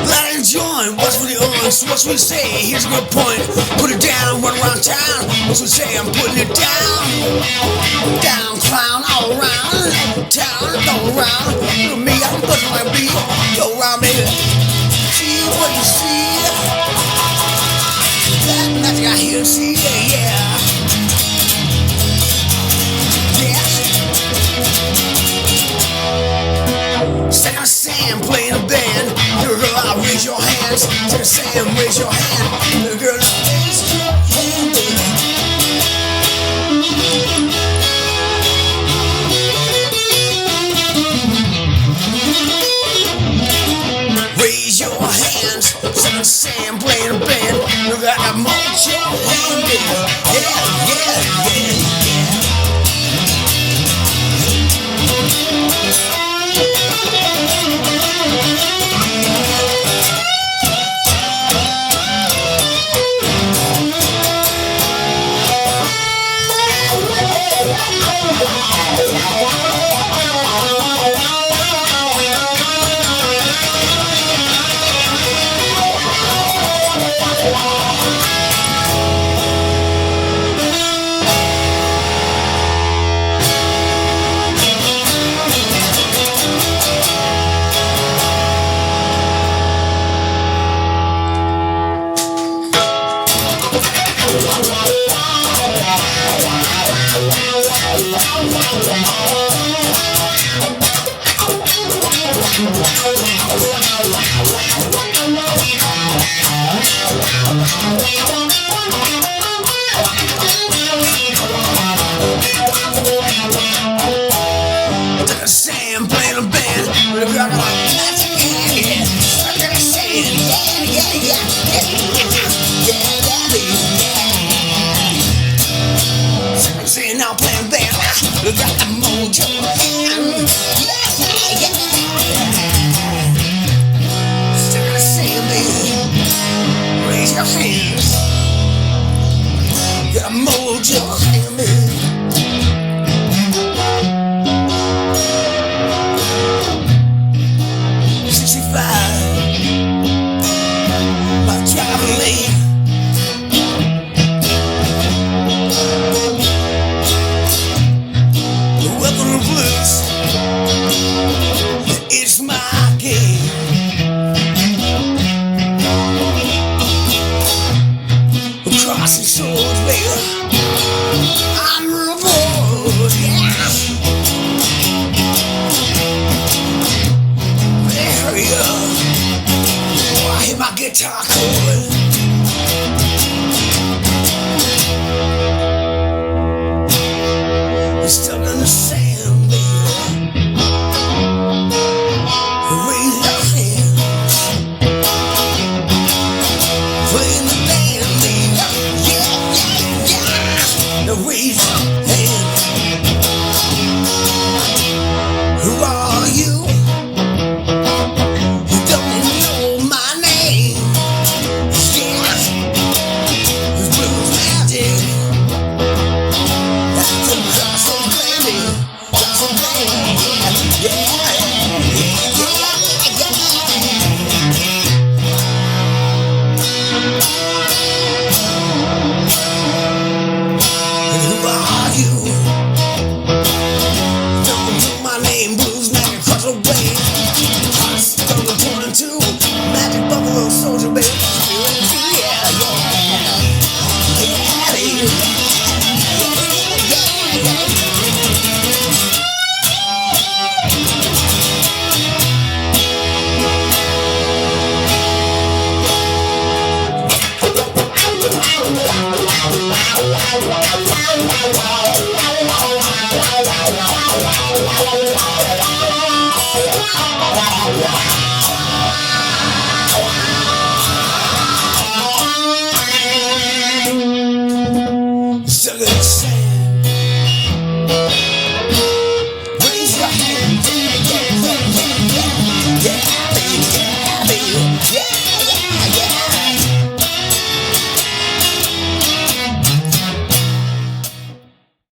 Light a joint, what's with the oils? What's we say? Here's a good point. Put it down, run around town. What's we say? I'm putting it down. Down, clown, all around. Town, all around. Look at me, I'm buzzing like a bee. Go around, baby. See what you see. That magic I hear and see, yeah, yeah. Sam, Sam, playing a band. Girl, raise your hands. Sam, Sam, raise your hand. Girl, raise your hand, baby. Raise your hands. Sam, Sam, playing a band. Girl, raise your hand, baby. Yeah, yeah, yeah, yeah. Sam playing a band with a girl got a magic hand, yeah. I got a sand, yeah, yeah, yeah, yeah, yeah, yeah. Sam now playing band, we got the mojo hand, yeah, yeah, yeah. Start saying, baby, raise your hands. Got a mojo hand, baby. It's my game. Crossing swords, baby. I'm real bored, yeah. Hurry up. Oh, I hit my guitar chord. You're stuck in the sand, baby. Raise your hand. Who are you? You don't know my name. Yeah, it's blues magic. That's a crossing baby. Crossing baby. Yeah, yeah, yeah, who are you? Don't know my name, blues magic across the way. Hot stone 22, magic buffalo soldier, baby. Yeah, yeah, yeah, baby. Wow.